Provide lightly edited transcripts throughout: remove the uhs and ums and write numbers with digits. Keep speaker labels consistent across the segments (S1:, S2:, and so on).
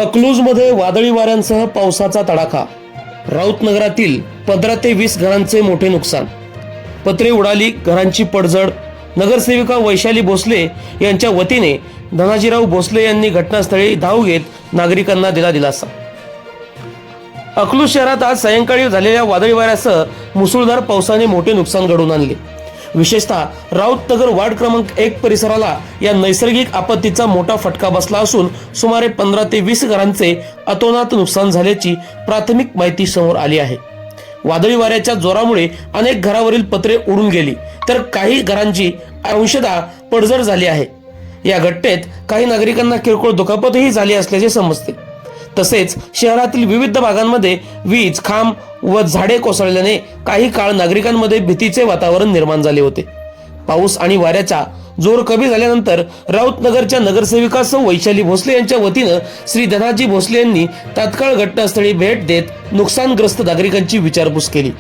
S1: अकलूजमध्ये वादळी वाऱ्यांसह पावसाचा तडाखा. राऊतनगरातील 15 ते 20 घरांचे मोठे नुकसान. पत्रे उडाली, घरांची पडझड. नगरसेविका वैशाली भोसले यांच्या वतीने धनाजीराव भोसले यांनी घटनास्थळी धाव घेत नागरिकांना दिला दिलासा. अकलूज शहरात आज सायंकाळी झालेल्या वादळी वाऱ्यासह मुसळधार पावसाने मोठे नुकसान घडवून आणले. विशेषतः राऊतनगर वार्ड क्रमांक 1 परिसराला या नैसर्गिक आपत्तीचा मोठा फटका बसला असून सुमारे 15 ते 20 घरांचे अतोनात नुकसान झाल्याची प्राथमिक माहिती समोर आली आहे. वादळी वाऱ्याच्या जोरामुळे अनेक घरावरील पत्रे उडून गेली, तर काही घरांची अंशतः पडझड झाली आहे. या घटनेत काही नागरिकांना किरकोळ दुखापतही झाली असल्याचे समजते. तसेच शहरातील विविध भागांमध्ये वीज खांब व झाडे कोसळल्याने काही काळ नागरिकांमध्ये भीतीचे वातावरण निर्माण झाले होते. पाऊस आणि वाऱ्याचा जोर कमी झाल्यानंतर राऊतनगरच्या नगरसेविका सौ वैशाली भोसले यांच्या वतीनं श्री धनाजी भोसले यांनी तात्काळ घटनास्थळी भेट देत नुकसानग्रस्त नागरिकांची विचारपूस केली.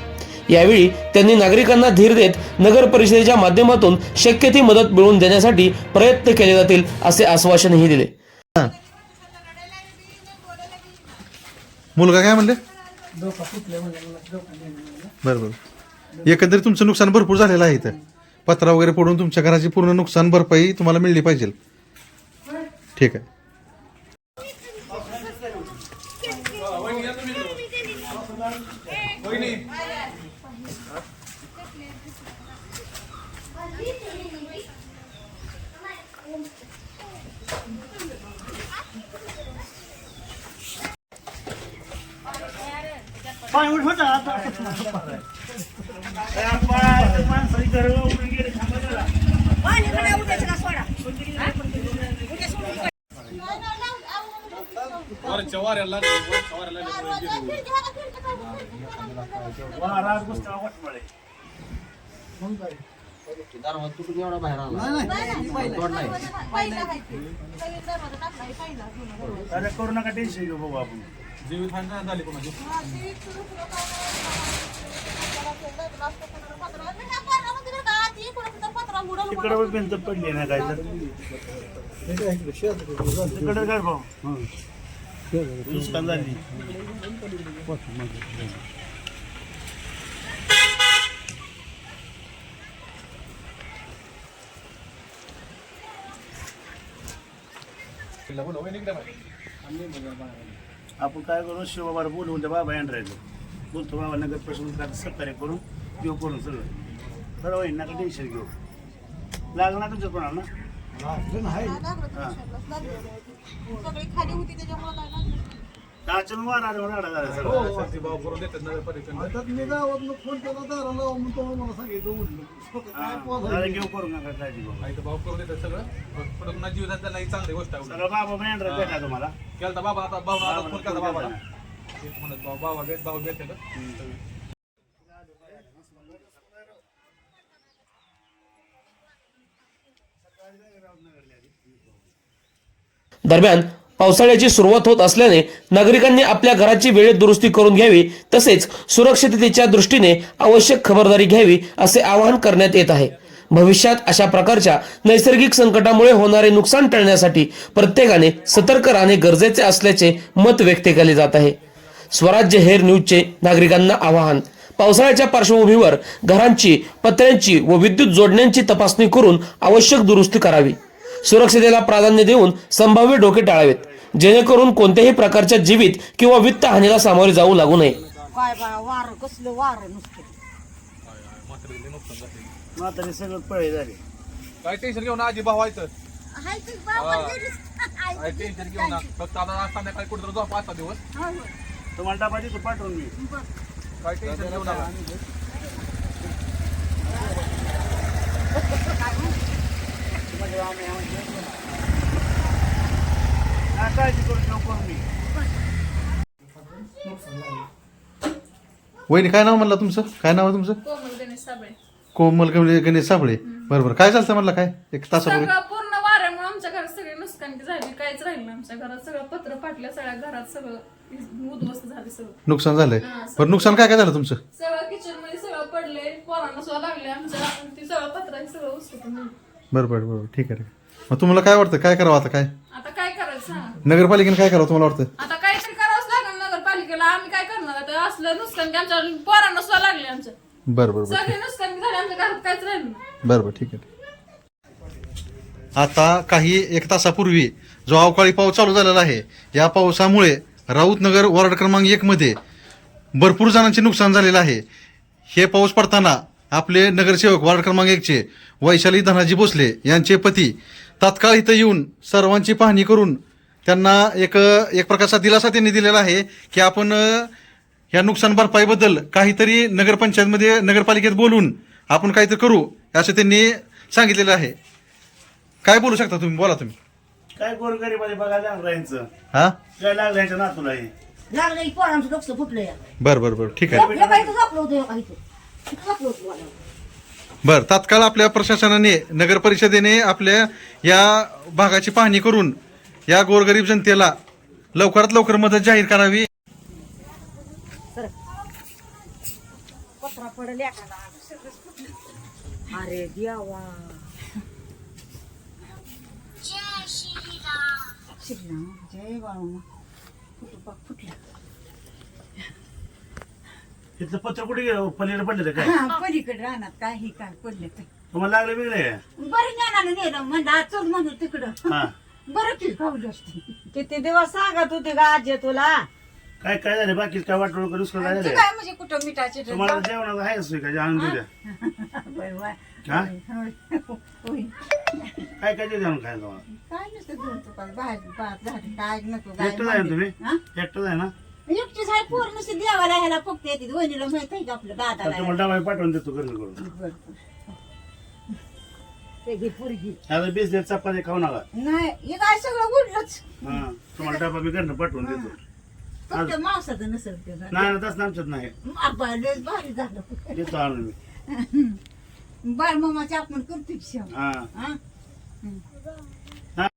S1: यावेळी त्यांनी नागरिकांना धीर देत नगर परिषदेच्या माध्यमातून शक्य ती मदत मिळवून देण्यासाठी प्रयत्न केले जातील असे आश्वासनही दिले.
S2: मुलगा काय म्हणले? बरोबर. एकंदरीत तुमचं नुकसान भरपूर झालेलं आहे. इथं पत्रा वगैरे पडून तुमच्या घराची पूर्ण नुकसान भरपाई तुम्हाला मिळली पाहिजे. ठीक आहे.
S3: करू नका टेन्शन घेऊ बाबा. आपण जीवित झाली कोणाची तिकडे भिंत पडली ना काय तर तिकडे काय भाऊ नुकसान झाली. आपण काय करू शिवबाबा बोलवून त्या बाबा येणार बोलतो. बाबा नगर प्रशासन सहकार्य करून घेऊ करून सगळं खरं होईल नका टेन्शन घेऊ. लागलं ना तुमच्या कोणाला ना घेऊ करू नका काळजी चांगली गोष्ट आहे. बाबा येणार भेटा तुम्हाला केलं बाबा. आता भाऊ फोन केला बाबाला भाऊ भेटले.
S1: दरम्यान पावसाळ्याची सुरुवात होत असल्याने नागरिकांनी आपल्या घराची वेळेत दुरुस्ती करून घ्यावी, तसेच सुरक्षिततेच्या दृष्टीने आवश्यक खबरदारी घ्यावी असे आवाहन करण्यात येत आहे. भविष्यात अशा प्रकारच्या नैसर्गिक संकटामुळे होणारे नुकसान टाळण्यासाठी प्रत्येकाने सतर्क राहणे गरजेचे असल्याचे मत व्यक्त केले जात आहे. स्वराज्य हेर न्यूजचे नागरिकांना आवाहन. पावसाळ्याच्या पार्श्वभूमीवर घरांची, पत्र्यांची व विद्युत जोडण्यांची तपासणी करून आवश्यक दुरुस्ती करावी. सुरक्षितेला प्राधान्य देऊन संभाव्य धोके टाळावेत, जेणेकरून कोणत्याही प्रकारच्या जीवित किंवा वित्त हानीला सामोरे जाऊ लागू नये.
S3: म्हातारी सगळं पळे झाले.
S4: काय टेन्शन घेऊन आजी भाऊ व्हायचं टेन्शन घेऊ ना. फक्त आता संध्याकाळी कुठं जाऊ 5-6 दिवस
S3: तुम्हाला डबा देतो पाठवून मी.
S4: काय टेन्शन घेऊ नका.
S3: काळजी करू नको मी.
S2: वहिनी काय नाव म्हणलं तुमचं? काय नाव आहे तुमचं? कोमल गणेश साबळे. बरोबर. काय झालं म्हणलं? काय एक तासापूर्वी
S5: पूर्ण वाऱ्यामुळे आमच्या घरात सगळे नुकसान झाली. काहीच राहिलं नाही आमच्या घरात. सगळं पत्र फाटलं, सगळ्या घरात सगळं उद्ध्वस्त झाले. सगळं
S2: नुकसान झालंय. बरं, नुकसान काय काय झालं तुमचं?
S5: सगळं किचन मध्ये सगळं पडले, पोरांना सुद्धा लागले आमच्या. ती सगळं पत्र सगळं उसकटून.
S2: बरोबर बरोबर. ठीक आहे. मग तुम्हाला काय वाटतं काय करावं आता? काय
S5: आता काय करायचं? सांगा
S2: नगरपालिकेने काय करावं तुम्हाला वाटतं?
S5: आता काहीतरी करावंच लागेल नगरपालिकेला. आम्ही काय करणार आता? असलं नुकसान की आमच्या पोरांना सुद्धा लागले आमच्या.
S2: बरं बरं बरं
S5: सगळे नुकसान झाले आमच्या घरात, काहीच राहिलं नाही.
S2: बरं बरं ठीक आहे. आता काही एक तासापूर्वी जो अवकाळी पाऊस चालू झालेला आहे, या पावसामुळे राऊतनगर वॉर्ड क्रमांक 1 मध्ये भरपूर जणांचे नुकसान झालेलं आहे. हे पाऊस पडताना आपले नगरसेवक वार्ड क्रमांक 1चे वैशाली धनाजी भोसले यांचे पती तात्काळ इथं येऊन सर्वांची पाहणी करून त्यांना एक प्रकारचा दिलासा त्यांनी दिलेला आहे की आपण या नुकसान भरपाईबद्दल काहीतरी नगरपंचायतमध्ये नगरपालिकेत बोलून आपण काहीतरी करू असं त्यांनी सांगितलेलं आहे. काय बोलू शकता तुम्ही? बोला तुम्ही.
S3: काय गोरगरीबाने बघायला लागलं यांचं,
S2: हा
S3: काय लागलं यांच्या नातूला हे.
S6: लागलं की पोरांचं डोकं फुटलं या.
S2: बरं बरं बरं ठीक आहे.
S6: हे काही झोपलं होतं, हे काही झोपलं होतं मला.
S2: बरं तात्काळ आपल्या प्रशासनाने नगर परिषदेने आपल्या या भागाची पाहणी करून या गोरगरीब जनतेला लवकरात लवकर मदत जाहीर करावी.
S6: पत्रा पडलं एखादा, सगळंच फुटलं. अरे देवा, शिकला जय बाळू फुटलं.
S3: तिथलं पत्र कुठे गेलं? पलीकडे पडले काय?
S6: हा, पलीकडे राहणार काही काय पडले तर
S3: तुम्हाला लागले वेगळे?
S6: बरं ज्ञानानं नेलं म्हणलं चल म्हणलं तिकडं.
S3: हा
S6: बरं की खावली असती. किती दिवस सांगत होते का आजी तुला?
S3: काय काय झाले? बाकी काय वाटलं का दुसरं काय
S6: ते
S3: झालं?
S6: काय म्हणजे कुठं मिठाचे
S3: तुम्हाला जेवणाचं आहे असं का? आणून देऊ द्या. हा? काय काय देऊ आणून खायला तुम्हाला?
S6: काय नसतं दोन तुका बाहेर भात झाली काय नको
S3: एकटंच आहे ना तुम्ही?
S6: हा?
S3: एकटंच आहे ना?
S6: एकटीच आहे पोर नुसते देवाला ह्याला फक्त येते वहिनीला माहित आहे का आपल्या
S3: तर
S6: दादाला.
S3: तुम्हाला डबा पाठवून देतो घरी करून.
S6: बरं. ते घे पोरगी.
S3: आता बिस्किट चपाती खाऊ नका.
S6: नाही हे काय सगळं उडलंच.
S3: हा तुम्हाला डबा मी घरनं पाठवून देतो.
S6: फक्त मांसाचं नसेल ते झालं.
S3: नाही ना तसं आमच्यात नाही.
S6: आबा लयच भारी झालं.
S3: देतो आणून मी.
S6: बाळ मामाची आपण करतो की शेव.
S3: हा
S6: हा?
S3: हा